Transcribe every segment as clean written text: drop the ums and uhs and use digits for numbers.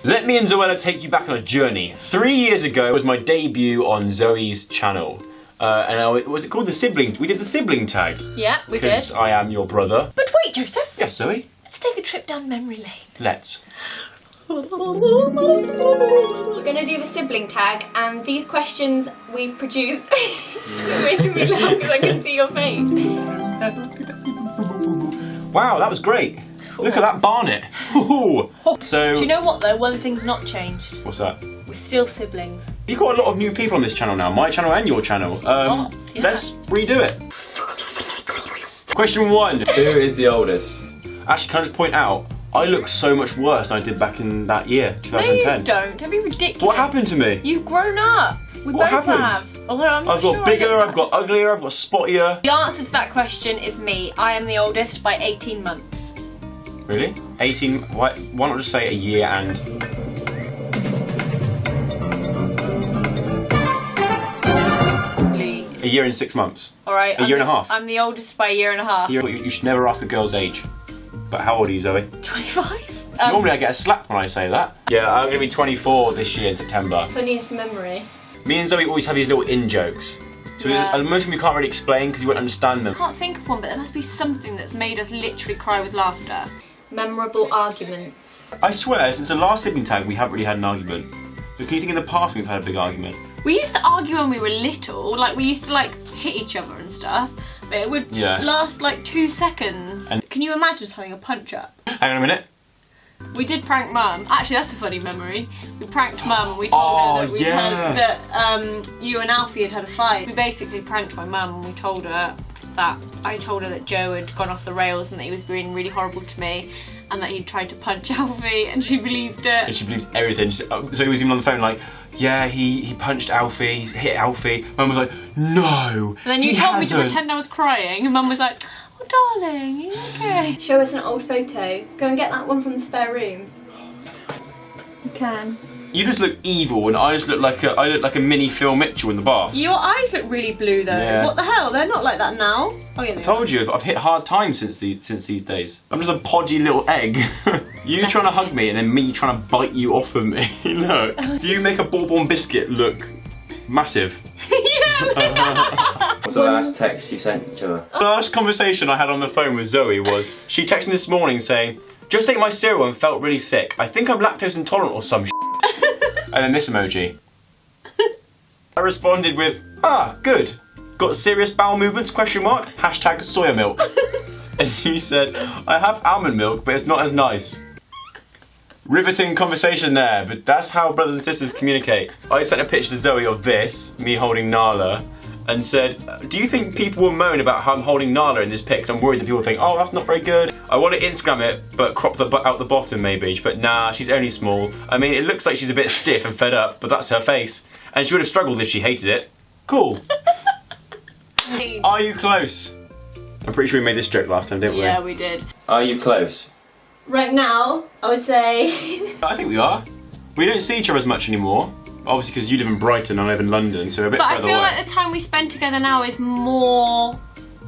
Let me and Zoella take you back on a journey. 3 years ago was my debut on Zoe's channel. Was it called the sibling? We did the sibling tag. Yeah, we did. Because I am your brother. But wait, Joseph. Yes, Zoe? Let's take a trip down memory lane. Let's. We're going to do the sibling tag, and these questions we've produced. You're making me laugh because I can see your face. Wow, that was great. Look at that barnet. So. Do you know what though? One thing's not changed. What's that? We're still siblings. You've got a lot of new people on this channel now. My channel and your channel. Lots, yeah. Let's redo it. Question 1. Who is the oldest? Actually, can I just point out, I look so much worse than I did back in that year, 2010. No, you don't. Don't be ridiculous. What happened to me? You've grown up. We What both happened? have. Although I'm not I've got sure bigger, I've got uglier, I've got spottier. The answer to that question is me. I am the oldest by 18 months. Really? 18? Why not just say a year and... A year and 6 months. Alright. A year and a half. I'm the oldest by a year and a half. You should never ask a girl's age. But how old are you, Zoe? 25. Normally I get a slap when I say that. Yeah, I'm going to be 24 this year in September. Funniest memory. Me and Zoe always have these little in-jokes. So most of them we can't really explain because you won't understand them. I can't think of one, but there must be something that's made us literally cry with laughter. Memorable arguments. I swear, since the last sibling tag, we haven't really had an argument. But can you think in the past we've had a big argument? We used to argue when we were little, like we used to like hit each other and stuff, but it would last like 2 seconds. And can you imagine us having a punch up? Hang on a minute. We did prank Mum. Actually, that's a funny memory. We pranked Mum and we told her that you and Alfie had a fight. We basically pranked my mum and we told her that I told her that Joe had gone off the rails and that he was being really horrible to me and that he'd tried to punch Alfie, and she believed it. And she believed everything. So he was even on the phone like, yeah, he punched Alfie, he's hit Alfie. Mum was like, no, and then you told me to pretend I was crying and Mum was like, oh darling, are you okay? Show us an old photo. Go and get that one from the spare room. You can. You just look evil, and I just look like a mini Phil Mitchell in the bath. Your eyes look really blue though. Yeah. What the hell? They're not like that now. Oh yeah. I told you, I've hit hard times since these days. I'm just a podgy little egg. You trying to hug me and then me trying to bite you off of me. Look. Do you make a bourbon biscuit look massive? What's the last text you sent each other? The last conversation I had on the phone with Zoe was, she texted me this morning saying, just ate my cereal and felt really sick. I think I'm lactose intolerant or some shit. And then this emoji. I responded with, good. Got serious bowel movements, question mark, hashtag soya milk. And you said, I have almond milk, but it's not as nice. Riveting conversation there, but that's how brothers and sisters communicate. I sent a picture to Zoe of this, me holding Nala, and said, do you think people will moan about how I'm holding Nala in this pic? 'Cause I'm worried that people think, oh, that's not very good. I want to Instagram it, but crop out the bottom maybe. But nah, she's only small. I mean, it looks like she's a bit stiff and fed up, but that's her face. And she would have struggled if she hated it. Cool. Are you close? I'm pretty sure we made this joke last time, didn't we? Yeah, we did. Are you close? Right now, I would say... I think we are. We don't see each other as much anymore. Obviously, because you live in Brighton and I live in London, so we're a bit further away. But I feel like the time we spend together now is more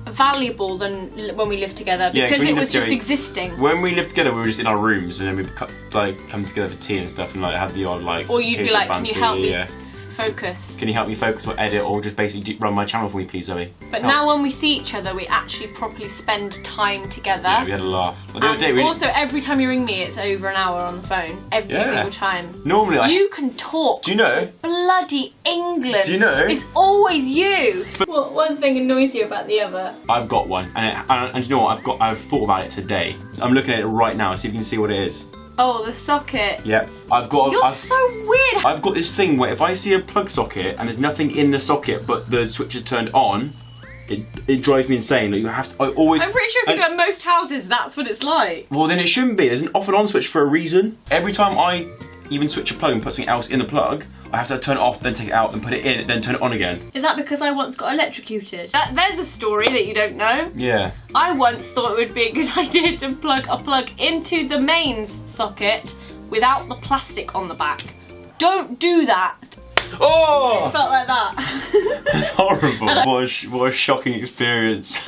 valuable than when we lived together, because it was just existing. When we lived together, we were just in our rooms, and then we'd come together for tea and stuff, and like have the odd like. Or you'd be like, "Can you help me focus? Can you help me focus or edit, or just basically run my channel for me, please, Zoe?" But now when we see each other, we actually properly spend time together. Yeah, we had a laugh. Also, every time you ring me, it's over an hour on the phone. Every single time. Normally, you can talk. Do you know? Bloody England. Do you know? It's always you. What one thing annoys you about the other? I've got one, and you know what? I've thought about it today. I'm looking at it right now. See if you can see what it is. Oh, the socket. Yep. You're so weird. I've got this thing where if I see a plug socket and there's nothing in the socket but the switch is turned on, it drives me insane. Like I'm pretty sure if you go at most houses, that's what it's like. Well, then it shouldn't be. There's an off and on switch for a reason. Every time I even switch a plug and put something else in the plug, I have to turn it off, then take it out, and put it in, then turn it on again. Is that because I once got electrocuted? There's a story that you don't know. Yeah. I once thought it would be a good idea to plug a plug into the mains socket without the plastic on the back. Don't do that. Oh! It felt like that. That's horrible. What a shocking experience.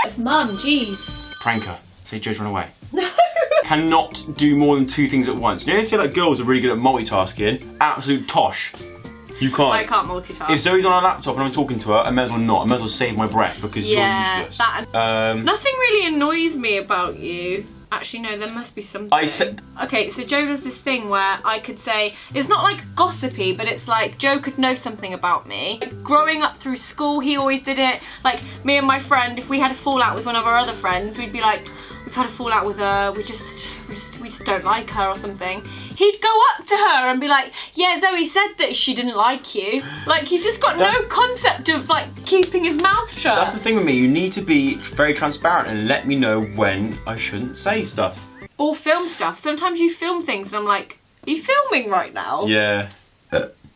It's Mum, jeez. Pranker. Say Joe's run away. No. Cannot do more than 2 things at once. You know, they say like girls are really good at multitasking. Absolute tosh. You can't. I can't multitask. If Zoe's on her laptop and I'm talking to her, I may as well not. I may as well save my breath because you're useless. Nothing really annoys me about you. Actually, no, there must be something. Okay, so Joe does this thing where I could say, it's not like gossipy, but it's like Joe could know something about me. Like, growing up through school, he always did it. Like, me and my friend, if we had a fallout with one of our other friends, we'd be like, we've had a fallout with her, we just don't like her or something. He'd go up to her and be like, yeah, Zoe said that she didn't like you. Like, he's just got no concept of, like, keeping his mouth shut. That's the thing with me, you need to be very transparent and let me know when I shouldn't say stuff. Or film stuff. Sometimes you film things and I'm like, are you filming right now? Yeah.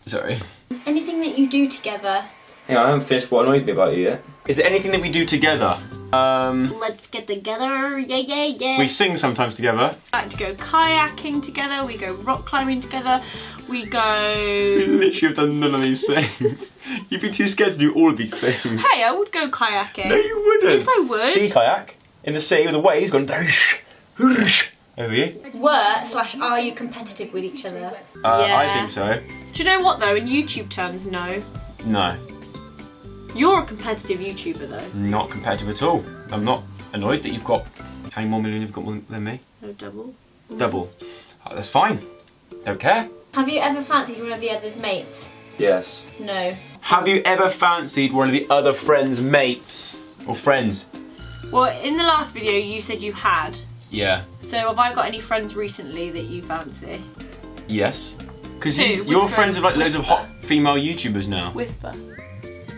Sorry. Anything that you do together? Hang on, I haven't finished what annoys me about you yet. Is there anything that we do together? Let's get together, yeah. We sing sometimes together. We like to go kayaking together, we go rock climbing together, we go... We literally have done none of these things. You'd be too scared to do all of these things. Hey, I would go kayaking. No, you wouldn't. Yes, I would. Sea kayak in the sea with the waves going over you. Were/are you competitive with each other? Yeah. I think so. Do you know what though, in YouTube terms, no. No. You're a competitive YouTuber though. Not competitive at all. I'm not annoyed that you've got... How many more million you've got than me? No, double. Double. Oh, that's fine. Don't care. Have you ever fancied one of the other's mates? Yes. No. Have you ever fancied one of the other friends' mates? Or friends? Well, in the last video you said you had. Yeah. So have I got any friends recently that you fancy? Yes. Because Who? you're Whisper. friends with like loads of Whisper. hot female YouTubers now. Whisper.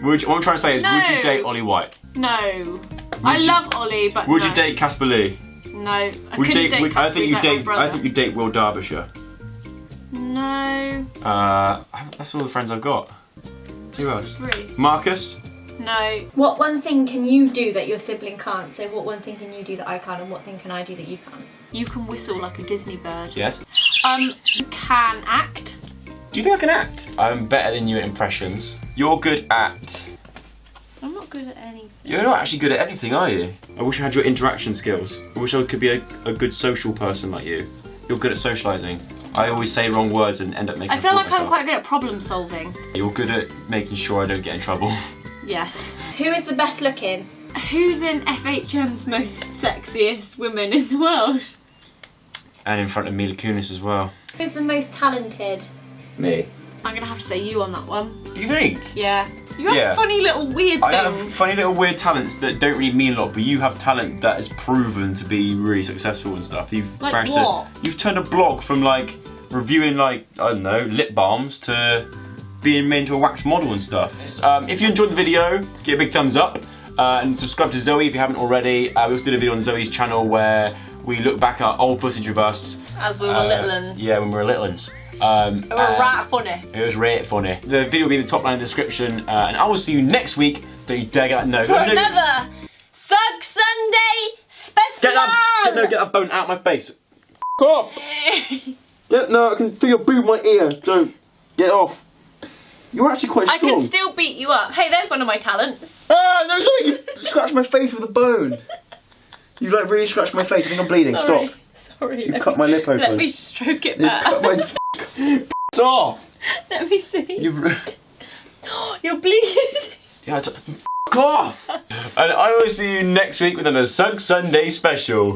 What I'm trying to say is, No. would you date Ollie White? No. I love Ollie, but Would no. you date Casper Lee? No. I Would you couldn't date I Casper, think he's you like my date. brother. I think you date Will Derbyshire. No. That's all the friends I've got. Who else? 3. Marcus. No. What one thing can you do that your sibling can't? So what one thing can you do that I can't, and what thing can I do that you can't? You can whistle like a Disney bird. Yes. You can act. Do you think I can act? I'm better than you at impressions. You're good at... I'm not good at anything. You're not actually good at anything, are you? I wish I had your interaction skills. I wish I could be a good social person like you. You're good at socialising. I always say wrong words and end up making I feel a fool like of myself. I'm quite good at problem solving. You're good at making sure I don't get in trouble. Yes. Who is the best looking? Who's in FHM's most sexiest women in the world? And in front of Mila Kunis as well. Who's the most talented? Me. I'm gonna have to say you on that one. Do you think? Yeah. You have Yeah. funny little weird I things. have funny little weird talents that don't really mean a lot, but you have talent that is proven to be really successful and stuff. You've Like managed what? You've turned a blog from like reviewing like, I don't know, lip balms to being made into a wax model and stuff. If you enjoyed the video, give it a big thumbs up and subscribe to Zoe if you haven't already. We also did a video on Zoe's channel where we look back at old footage of us. As we were little uns. Yeah, when we were little uns. They were right funny. It was really funny. The video will be in the top line in the description, and I will see you next week. Don't you dare get that no. For another Sug Sunday special! Get that bone out of my face. F off! No, I can feel your boob in my ear. Don't. Get off. You're actually quite I strong. can still beat you up. Hey, there's one of my talents. Ah, no, sorry, you scratched my face with a bone. You like really scratched my face. I think I'm bleeding. Sorry. Stop. Sorry. You cut my lip open. Let me stroke it You back. cut my off. Let me see. You're bleeding. Yeah, f off. And I will see you next week with another Sug Sunday special.